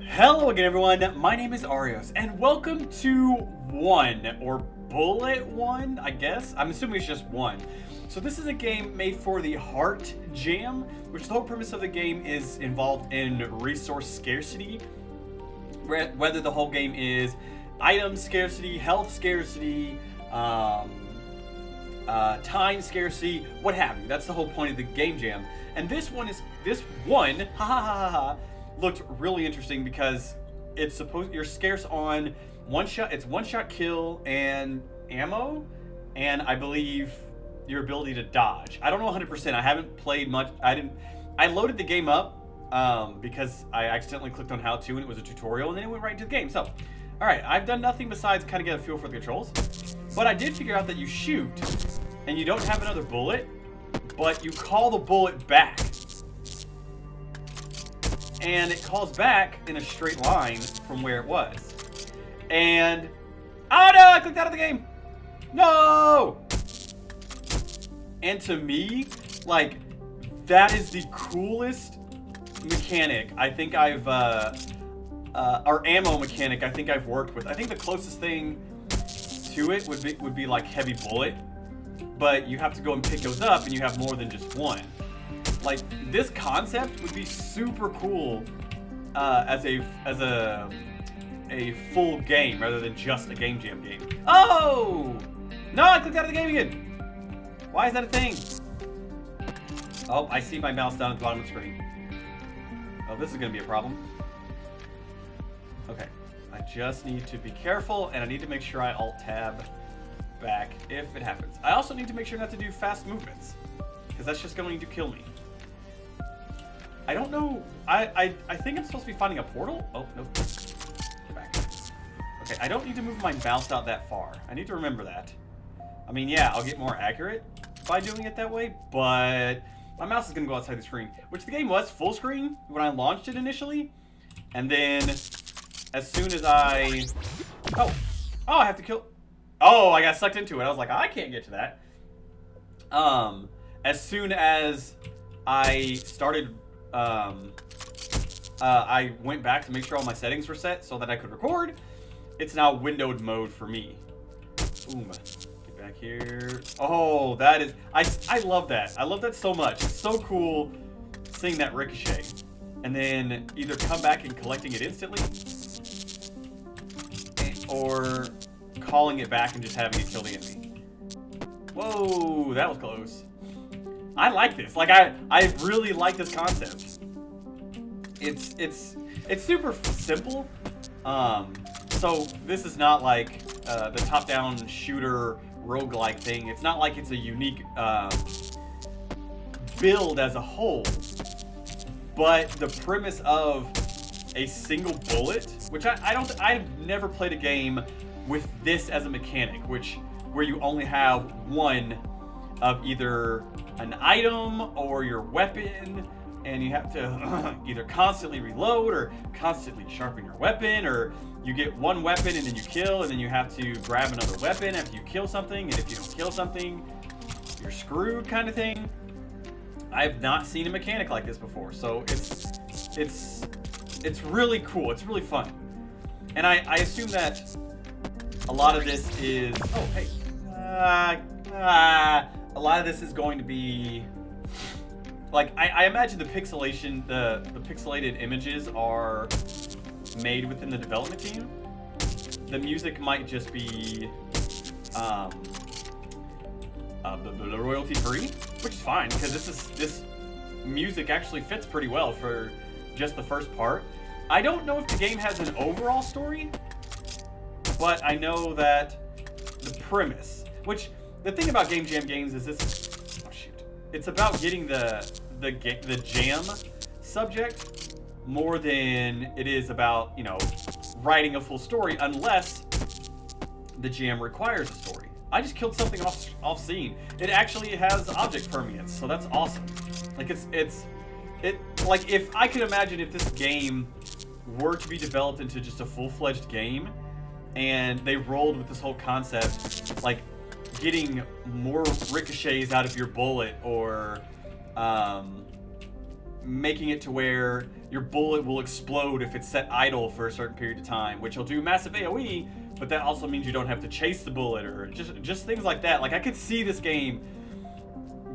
Hello again, everyone. My name is Arios, and welcome to One, or Bullet One, I guess. I'm assuming it's just one. So this is a game made for the Heart Jam, which the whole premise of the game is involved in resource scarcity. Whether the whole game is item scarcity, health scarcity, time scarcity, what have you. That's the whole point of the game jam. And this one, ha ha ha ha ha, looked really interesting because it's you're scarce on one shot. It's one shot kill and ammo, and I believe your ability to dodge. I don't know 100%. I haven't played much. I loaded the game up because I accidentally clicked on how to, and it was a tutorial, and then it went right into the game. So, all right, I've done nothing besides kind of get a feel for the controls, but I did figure out that you shoot, and you don't have another bullet, but you call the bullet back. And it calls back in a straight line from where it was. And, oh no, I clicked out of the game. No! And to me, like, that is the coolest mechanic I think I've, or ammo mechanic I think I've worked with. I think the closest thing to it would be like heavy bullet, but you have to go and pick those up, and you have more than just one. Like, this concept would be super cool as a full game rather than just a game jam game. Oh! No, I clicked out of the game again. Why is that a thing? Oh, I see my mouse down at the bottom of the screen. Oh, this is going to be a problem. Okay, I just need to be careful, and I need to make sure I Alt-Tab back if it happens. I also need to make sure not to do fast movements, because that's just going to kill me. I don't know. I think I'm supposed to be finding a portal. Oh, nope. Get back. Okay, I don't need to move my mouse out that far. I need to remember that. I mean, yeah, I'll get more accurate by doing it that way, but my mouse is going to go outside the screen, which the game was full screen when I launched it initially. And then as soon as I... Oh, I have to kill... Oh, I got sucked into it. I was like, I can't get to that. As soon as I started... I went back to make sure all my settings were set so that I could record. It's now windowed mode for me. Boom. Get back here. Oh, that is... I love that. I love that so much. It's so cool seeing that ricochet. And then either come back and collecting it instantly, or calling it back and just having it kill the enemy. Whoa, that was close. I like this. Like, I really like this concept. It's super simple. So this is not like the top-down shooter roguelike thing. It's not like it's a unique build as a whole. But the premise of a single bullet, which I've never played a game with this as a mechanic, where you only have one of either an item or your weapon, and you have to either constantly reload or constantly sharpen your weapon, or you get one weapon and then you kill, and then you have to grab another weapon after you kill something, and if you don't kill something, you're screwed, kind of thing. I've not seen a mechanic like this before, so it's really cool. It's really fun, and I assume that a lot of this is... Oh, hey. A lot of this is going to be... Like, I imagine the pixelation, the pixelated images are made within the development team. The music might just be royalty free, which is fine, because this music actually fits pretty well for just the first part. I don't know if the game has an overall story, but I know that the premise, which the thing about game jam games is this. Oh shoot! It's about getting the jam subject more than it is about, you know, writing a full story, unless the jam requires a story. I just killed something off scene. It actually has object permanence, so that's awesome. Like like, if I could imagine if this game were to be developed into just a full-fledged game, and they rolled with this whole concept, like getting more ricochets out of your bullet, or making it to where your bullet will explode if it's set idle for a certain period of time, which will do massive AoE, but that also means you don't have to chase the bullet, or just things like that. Like, I could see this game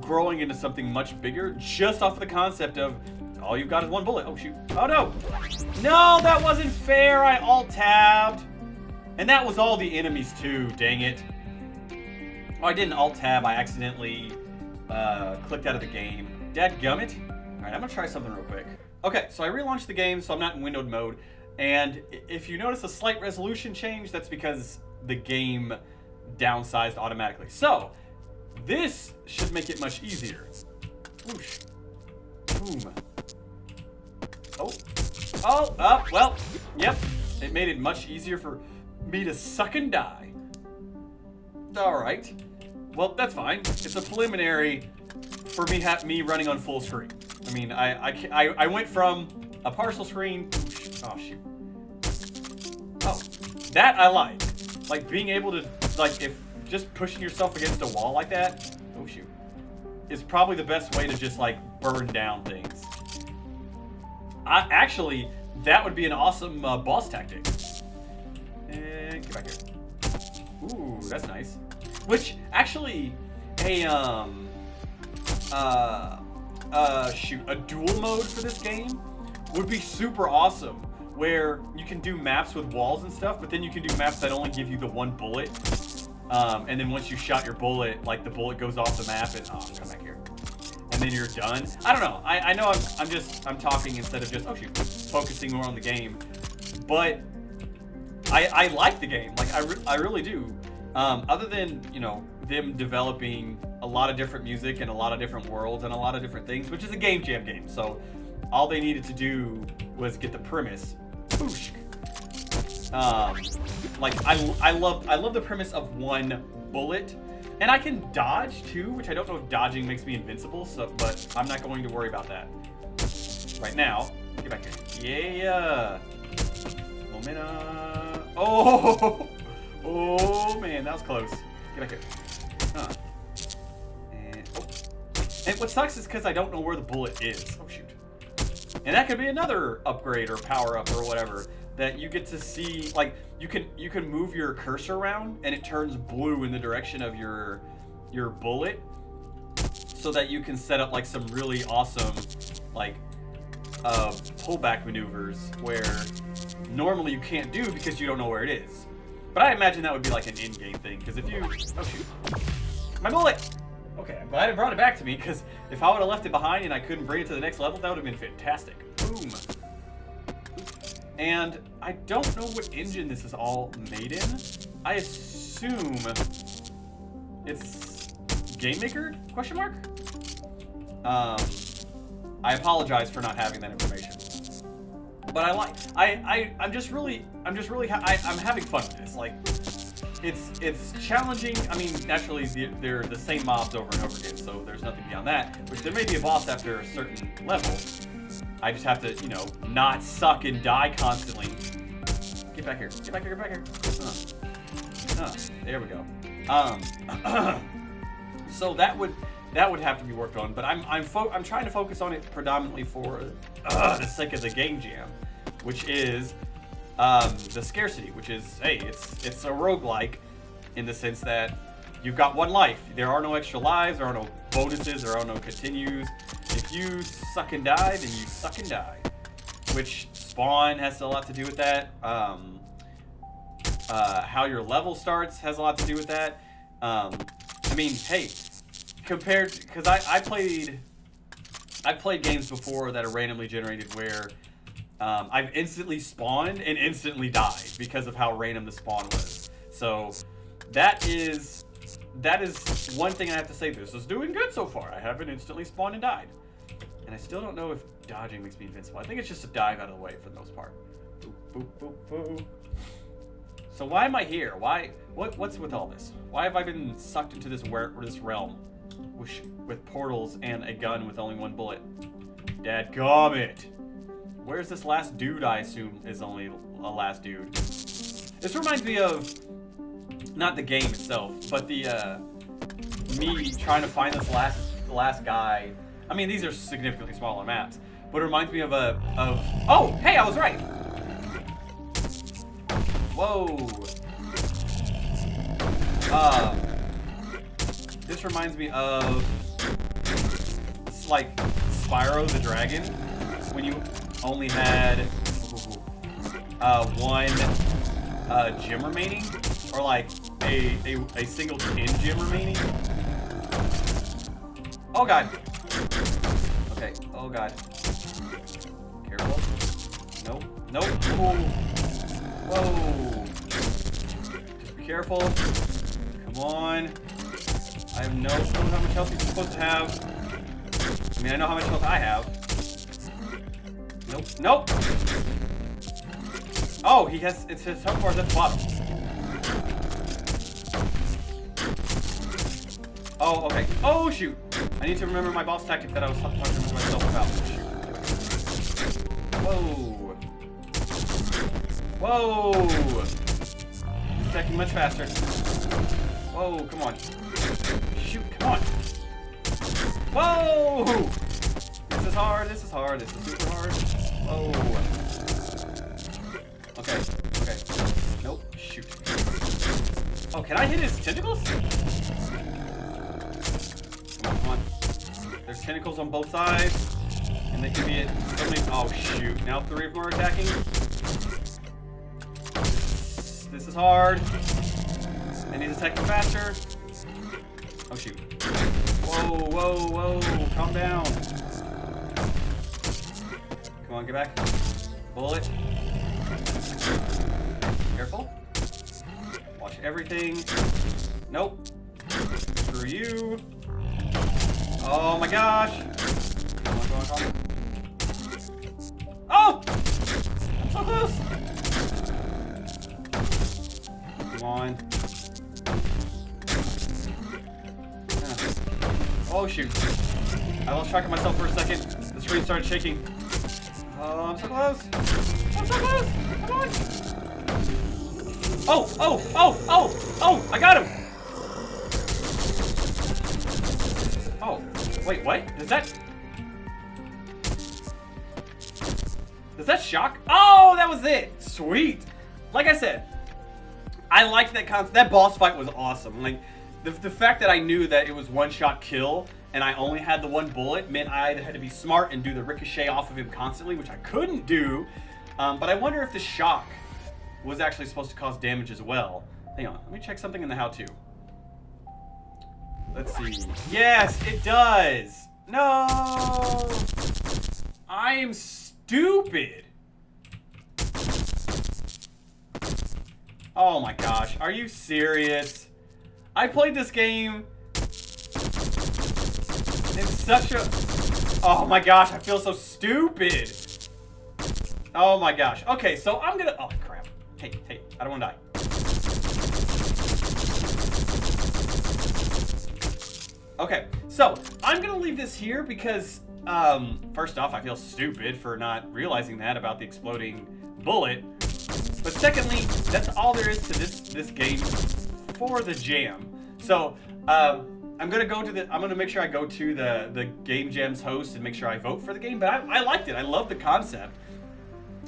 growing into something much bigger just off of the concept of all you've got is one bullet. Oh, shoot. Oh, no. No, that wasn't fair. I alt-tabbed. And that was all the enemies, too. Dang it. Oh, I didn't alt-tab. I accidentally clicked out of the game. Dadgummit. All right, I'm going to try something real quick. Okay, so I relaunched the game, so I'm not in windowed mode. And if you notice a slight resolution change, that's because the game downsized automatically. So, this should make it much easier. Whoosh. Boom. Oh, well, yep. It made it much easier for me to suck and die. All right. Well, that's fine. It's a preliminary for me running on full screen. I mean, I went from a partial screen. Oh, shoot. Oh, that I like. Like, being able to, like, if just pushing yourself against a wall like that, oh, shoot, is probably the best way to just, like, burn down things. Actually, that would be an awesome boss tactic. And get back here. Ooh, that's nice. Which, actually, a dual mode for this game would be super awesome, where you can do maps with walls and stuff, but then you can do maps that only give you the one bullet, and then once you shot your bullet, like, the bullet goes off the map and come back here, and then you're done. I don't know. I know I'm talking instead of just focusing more on the game, but I like the game. Like, I really do. Other than, you know, them developing a lot of different music and a lot of different worlds and a lot of different things, which is a game jam game. So all they needed to do was get the premise. Boosh. Like, I love the premise of one bullet, and I can dodge too, which I don't know if dodging makes me invincible. So, but I'm not going to worry about that right now. Get back here. Yeah. Momentum. Oh. Oh man, that was close. Get back here. And what sucks is because I don't know where the bullet is. Oh shoot. And that could be another upgrade or power up or whatever that you get to see. Like, you can move your cursor around and it turns blue in the direction of your bullet, so that you can set up like some really awesome like pullback maneuvers where normally you can't do because you don't know where it is. But I imagine that would be like an in-game thing, because if you... Oh, shoot. My bullet! Okay, I'm glad it brought it back to me, because if I would have left it behind and I couldn't bring it to the next level, that would have been fantastic. Boom. And I don't know what engine this is all made in. I assume it's Game Maker? Question mark? I apologize for not having that information. But I'm having fun with this. Like, it's challenging. I mean, naturally, they're the same mobs over and over again, so there's nothing beyond that. Which there may be a boss after a certain level. I just have to, you know, not suck and die constantly. Get back here. Get back here. Get back here. There we go. So that would have to be worked on, but I'm trying to focus on it predominantly for the sake of the game jam, which is the scarcity, which is, hey, it's a roguelike in the sense that you've got one life. There are no extra lives, there are no bonuses, there are no continues. If you suck and die, then you suck and die, which spawn has a lot to do with that. How your level starts has a lot to do with that. I mean, hey, compared, because I've played games before that are randomly generated where I've instantly spawned and instantly died because of how random the spawn was. So that is one thing I have to say. This is doing good so far. I haven't instantly spawned and died, and I still don't know if dodging makes me invincible. I think it's just a dive out of the way for the most part. Boop, boop, boop, boop. So why am I here? What's with all this? Why have I been sucked into this realm with portals and a gun with only one bullet? Dadgummit. Where's this last dude? I assume is only a last dude. This reminds me of not the game itself, but the me trying to find this last guy. I mean, these are significantly smaller maps, but it reminds me of oh, hey, I was right. Whoa. This reminds me of, it's like Spyro the Dragon, when you only had one gem remaining, or like a single 10 gem remaining. Oh god. Okay. Oh god. Careful. Nope. Nope. Whoa. Whoa. Just be careful. Come on. I have no clue how much health he's supposed to have. I mean, I know how much health I have. Nope. Nope. Oh, he has. It's his health bars at the bottom. Oh, okay. Oh, shoot. I need to remember my boss tactic that I was talking to myself about. Whoa. Whoa. He's attacking much faster. Whoa, come on. Shoot, come on. Whoa. This is hard. This is hard. This is super hard. Whoa. Okay. Okay. Nope. Shoot. Oh, can I hit his tentacles? Come on. There's tentacles on both sides, and they can be at so many. Oh shoot! Now 3 of them are attacking. This is hard, and he's attacking faster. Oh shoot! Whoa, whoa, whoa! Calm down. Come on, get back. Bullet. Careful. Watch everything. Nope. Screw you. Oh my gosh! Come on, come on, come on. Oh! I'm so close! Come on. Oh shoot. I lost track of myself for a second. The screen started shaking. Oh, I'm so close! I'm so close! Come on! Oh! Oh! Oh! Oh! Oh! I got him! Oh, wait, what? Does that shock? Oh, that was it. Sweet. Like I said, I liked that concept. That boss fight was awesome. Like, the fact that I knew that it was one-shot kill and I only had the 1 bullet meant I had to be smart and do the ricochet off of him constantly, which I couldn't do. But I wonder if the shock was actually supposed to cause damage as well. Hang on, let me check something in the how-to. Let's see. Yes, it does. No. I am stupid. Oh my gosh. Are you serious? I played this game in such a... Oh my gosh, I feel so stupid. Oh my gosh. Okay, so I'm gonna... Oh crap. Hey, hey, I don't want to die. Okay, so I'm gonna leave this here because, first off, I feel stupid for not realizing that about the exploding bullet. But secondly, that's all there is to this game for the jam. So, I'm gonna make sure I go to the Game Jam's host and make sure I vote for the game. But I liked it. I love the concept,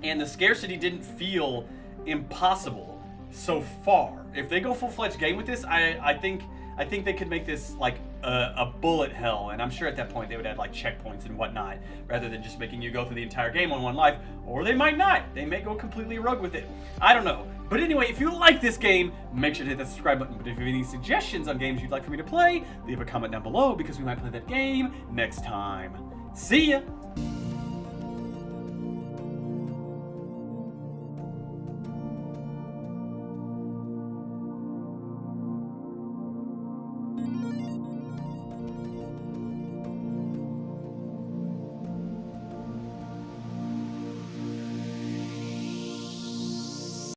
and the scarcity didn't feel impossible so far. If they go full-fledged game with this, I think they could make this like a bullet hell, and I'm sure at that point they would add like checkpoints and whatnot, rather than just making you go through the entire game on 1 life. Or they might not. They may go completely rogue with it. I don't know. But anyway, if you like this game, make sure to hit that subscribe button. But if you have any suggestions on games you'd like for me to play, leave a comment down below because we might play that game next time. See ya!